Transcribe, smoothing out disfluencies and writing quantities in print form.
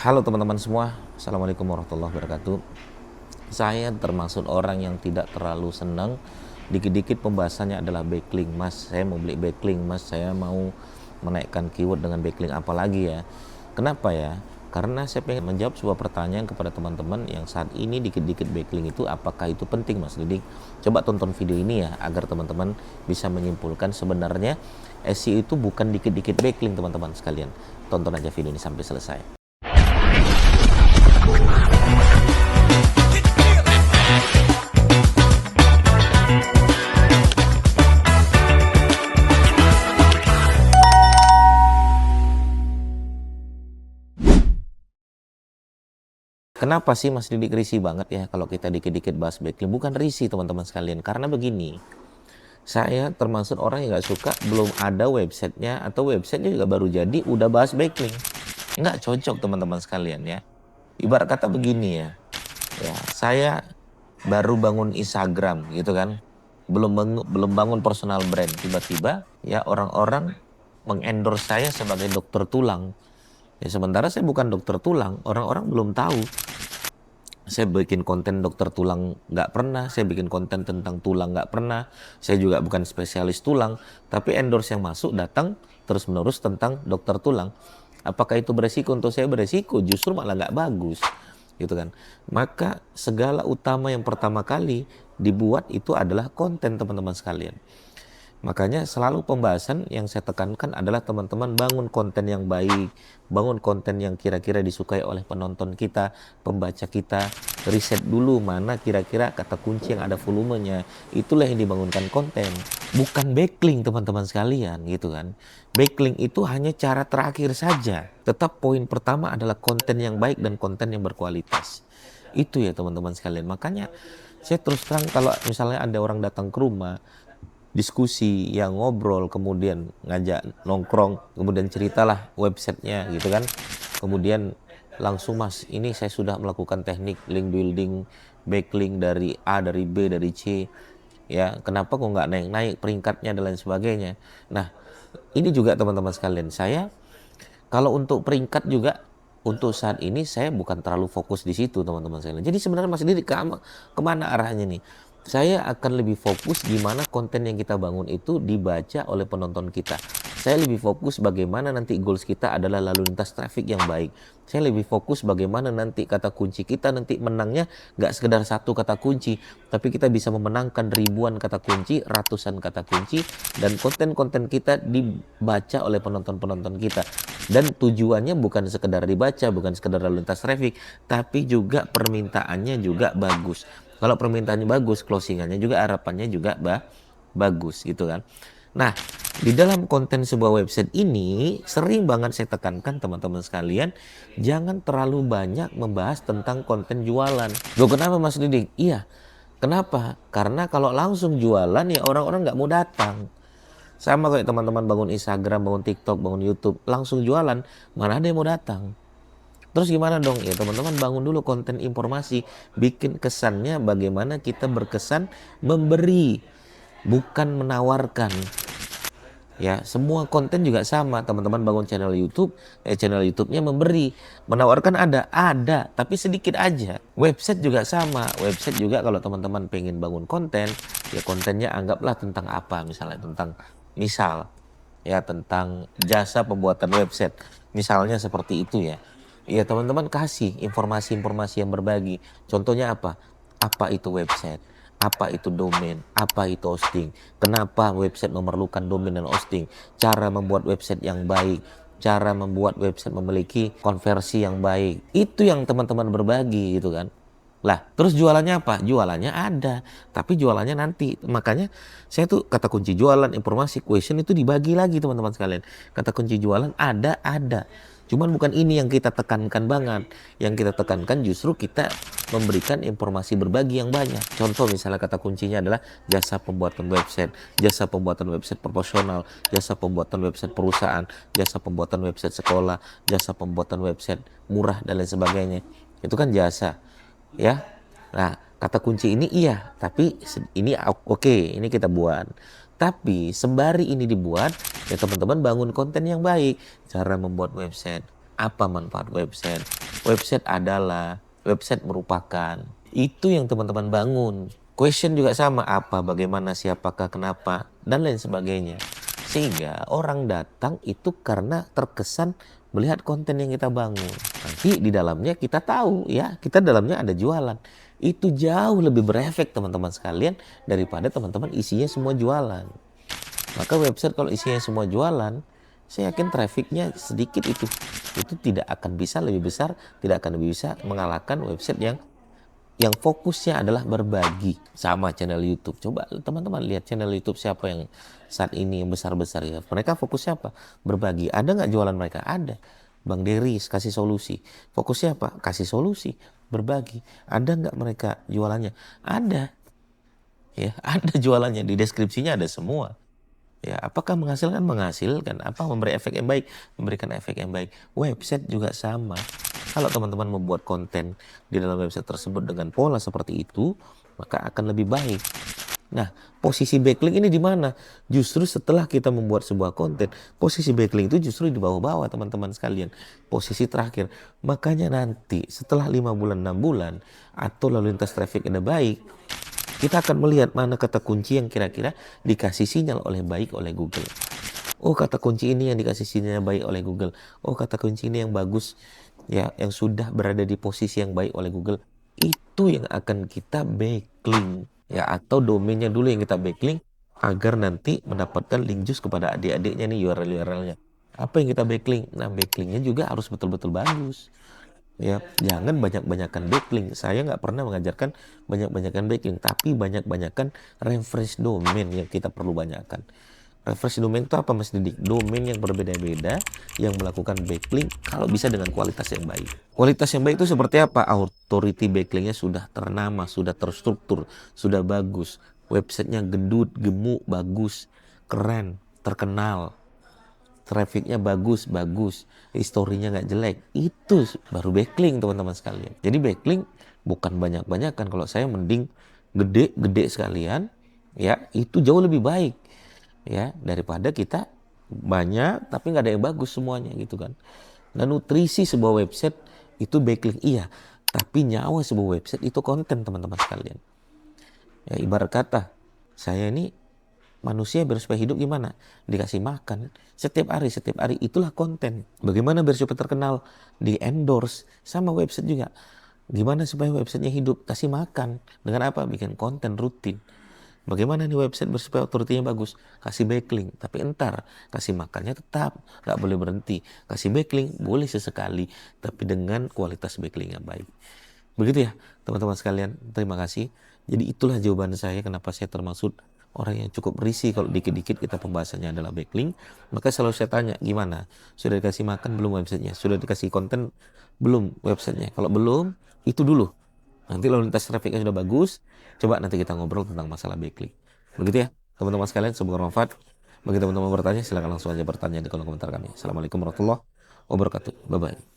Halo teman-teman semua, Assalamualaikum warahmatullahi wabarakatuh. Saya termasuk orang yang tidak terlalu senang dikit-dikit pembahasannya adalah backlink. Mas, saya mau beli backlink, mas, saya mau menaikkan keyword dengan backlink, apalagi ya. Kenapa ya? Karena saya pengen menjawab sebuah pertanyaan kepada teman-teman yang saat ini dikit-dikit backlink itu apakah itu penting, Mas Didik? Coba tonton video ini ya agar teman-teman bisa menyimpulkan sebenarnya SEO itu bukan dikit-dikit backlink, teman-teman sekalian. Tonton aja video ini sampai selesai. Kenapa sih Mas Didik risih banget ya kalau kita dikit-dikit bahas backlink? Bukan risih teman-teman sekalian, karena begini, saya termasuk orang yang nggak suka belum ada websitenya atau websitenya juga baru jadi udah bahas backlink. Nggak cocok teman-teman sekalian ya. Ibarat kata begini ya, saya baru bangun Instagram gitu kan, belum bangun personal brand, tiba-tiba ya orang-orang mengendorse saya sebagai dokter tulang. Ya sementara saya bukan dokter tulang, orang-orang belum tahu. Saya bikin konten dokter tulang nggak pernah, saya bikin konten tentang tulang nggak pernah, saya juga bukan spesialis tulang, tapi endorse yang masuk datang terus-menerus tentang dokter tulang. Apakah itu beresiko? Untuk saya beresiko, justru malah nggak bagus, gitu kan. Maka segala utama yang pertama kali dibuat itu adalah konten teman-teman sekalian. Makanya selalu pembahasan yang saya tekankan adalah teman-teman bangun konten yang baik, bangun konten yang kira-kira disukai oleh penonton kita, pembaca kita, riset dulu mana kira-kira kata kunci yang ada volumenya, itulah yang dibangunkan konten, bukan backlink teman-teman sekalian gitu kan. Backlink itu hanya cara terakhir saja, tetap poin pertama adalah konten yang baik dan konten yang berkualitas. Itu ya teman-teman sekalian, makanya saya terus terang kalau misalnya ada orang datang ke rumah, diskusi, yang ngobrol, kemudian ngajak nongkrong, kemudian ceritalah websitenya gitu kan. Kemudian langsung, mas, ini saya sudah melakukan teknik link building, backlink dari A, dari B, dari C. Ya, kenapa kok nggak naik-naik peringkatnya dan lain sebagainya. Nah, ini juga teman-teman sekalian, saya kalau untuk peringkat juga untuk saat ini saya bukan terlalu fokus di situ teman-teman sekalian. Jadi sebenarnya Mas Didi kemana arahnya nih? Saya akan lebih fokus gimana konten yang kita bangun itu dibaca oleh penonton kita. Saya lebih fokus bagaimana nanti goals kita adalah lalu lintas traffic yang baik. Saya lebih fokus bagaimana nanti kata kunci kita nanti menangnya nggak sekedar satu kata kunci, tapi kita bisa memenangkan ribuan kata kunci, ratusan kata kunci, dan konten-konten kita dibaca oleh penonton-penonton kita. Dan tujuannya bukan sekedar dibaca, bukan sekedar lalu lintas traffic, tapi juga permintaannya juga bagus. Kalau permintaannya bagus, closingannya juga harapannya juga bagus gitu kan. Nah, di dalam konten sebuah website ini sering banget saya tekankan teman-teman sekalian, jangan terlalu banyak membahas tentang konten jualan. Loh kenapa Mas Didik? Iya, kenapa? Karena kalau langsung jualan ya orang-orang nggak mau datang. Sama kayak teman-teman bangun Instagram, bangun TikTok, bangun YouTube, langsung jualan, mana ada yang mau datang. Terus gimana dong? Ya teman-teman bangun dulu konten informasi, bikin kesannya bagaimana kita berkesan memberi, bukan menawarkan. Ya, semua konten juga sama. Teman-teman bangun channel YouTube, channel YouTube-nya memberi, menawarkan ada, tapi sedikit aja. Website juga sama. Website juga kalau teman-teman pengen bangun konten, ya kontennya anggaplah tentang apa, misalnya tentang ya tentang jasa pembuatan website. Misalnya seperti itu ya. Ya teman-teman kasih informasi-informasi yang berbagi. Contohnya apa? Apa itu website? Apa itu domain? Apa itu hosting? Kenapa website memerlukan domain dan hosting? Cara membuat website yang baik. Cara membuat website memiliki konversi yang baik. Itu yang teman-teman berbagi gitu kan. Lah, terus jualannya apa? Jualannya ada, tapi jualannya nanti. Makanya saya tuh kata kunci jualan, informasi, question itu dibagi lagi teman-teman sekalian. Kata kunci jualan ada. Cuman bukan ini yang kita tekankan banget. Yang kita tekankan justru kita memberikan informasi berbagi yang banyak. Contoh misalnya kata kuncinya adalah jasa pembuatan website proporsional, jasa pembuatan website perusahaan, jasa pembuatan website sekolah, jasa pembuatan website murah dan lain sebagainya. Itu kan jasa. Ya, nah kata kunci ini iya, tapi ini oke, ini kita buat. Tapi sembari ini dibuat, ya teman-teman bangun konten yang baik. Cara membuat website, apa manfaat website, Website adalah, website merupakan. Itu yang teman-teman bangun. Question juga sama, apa, bagaimana, siapakah, kenapa, dan lain sebagainya. Sehingga orang datang itu karena terkesan melihat konten yang kita bangun. Nanti di dalamnya kita tahu ya, kita dalamnya ada jualan. Itu jauh lebih berefek teman-teman sekalian daripada teman-teman isinya semua jualan. Maka website kalau isinya semua jualan, saya yakin trafficnya sedikit itu tidak akan bisa lebih besar, tidak akan lebih bisa mengalahkan website yang fokusnya adalah berbagi. Sama channel YouTube. Coba teman-teman lihat channel YouTube siapa yang saat ini yang besar-besar ya. Mereka fokusnya apa? Berbagi. Ada nggak jualan mereka? Ada. Bang Deris kasih solusi. Fokusnya apa? Kasih solusi. Berbagi. Ada nggak mereka jualannya? Ada. Ya, ada jualannya. Di deskripsinya ada semua. Ya, apakah menghasilkan? Menghasilkan. Apa memberi efek yang baik? Memberikan efek yang baik. Website juga sama. Kalau teman-teman membuat konten di dalam website tersebut dengan pola seperti itu, maka akan lebih baik. Nah, posisi backlink ini di mana? Justru setelah kita membuat sebuah konten, posisi backlink itu justru di bawah-bawah teman-teman sekalian. Posisi terakhir. Makanya nanti setelah 5 bulan, 6 bulan, atau lalu lintas traffic udah baik, kita akan melihat mana kata kunci yang kira-kira dikasih sinyal oleh baik oleh Google. Oh, kata kunci ini yang dikasih sinyal baik oleh Google. Oh, kata kunci ini yang bagus, ya, yang sudah berada di posisi yang baik oleh Google. Itu yang akan kita backlink, ya, atau domainnya dulu yang kita backlink agar nanti mendapatkan link juice kepada adik-adiknya nih URL-URL-nya. Apa yang kita backlink? Nah, backlinknya juga harus betul-betul bagus. Ya, jangan banyak-banyakan backlink. Saya nggak pernah mengajarkan banyak-banyakan backlink, tapi banyak-banyakan reference domain yang kita perlu banyakkan. Reference domain itu apa Mas Didik? Domain yang berbeda-beda yang melakukan backlink kalau bisa dengan kualitas yang baik. Kualitas yang baik itu seperti apa? Authority backlinknya sudah ternama, sudah terstruktur, sudah bagus. Websitenya gendut, gemuk, bagus, keren, terkenal. Trafficnya bagus, historinya nggak jelek, itu baru backlink teman-teman sekalian. Jadi backlink bukan banyak-banyakan, kalau saya mending gede-gede sekalian, ya itu jauh lebih baik ya daripada kita banyak tapi nggak ada yang bagus semuanya gitu kan. Nah, nutrisi sebuah website itu backlink iya, tapi nyawa sebuah website itu konten teman-teman sekalian. Ya, ibarat kata saya ini manusia biar supaya hidup gimana? Dikasih makan setiap hari itulah konten. Bagaimana biar supaya terkenal? Di endorse. Sama website juga. Gimana supaya websitenya hidup? Kasih makan. Dengan apa? Bikin konten rutin. Bagaimana nih website biar supaya authority-nya bagus? Kasih backlink. Tapi entar kasih makannya tetap. Nggak boleh berhenti. Kasih backlink boleh sesekali. Tapi dengan kualitas backlink yang baik. Begitu ya teman-teman sekalian. Terima kasih. Jadi itulah jawaban saya kenapa saya termasuk orang yang cukup berisi kalau dikit-dikit kita pembahasannya adalah backlink. Maka selalu saya tanya, gimana? Sudah dikasih makan belum websitenya? Sudah dikasih konten belum websitenya? Kalau belum, itu dulu. Nanti lalu lintas trafficnya sudah bagus, coba nanti kita ngobrol tentang masalah backlink. Begitu ya, teman-teman sekalian, semoga bermanfaat. Bagi teman-teman bertanya, silakan langsung aja bertanya di kolom komentar kami. Assalamualaikum warahmatullahi wabarakatuh. Bye-bye.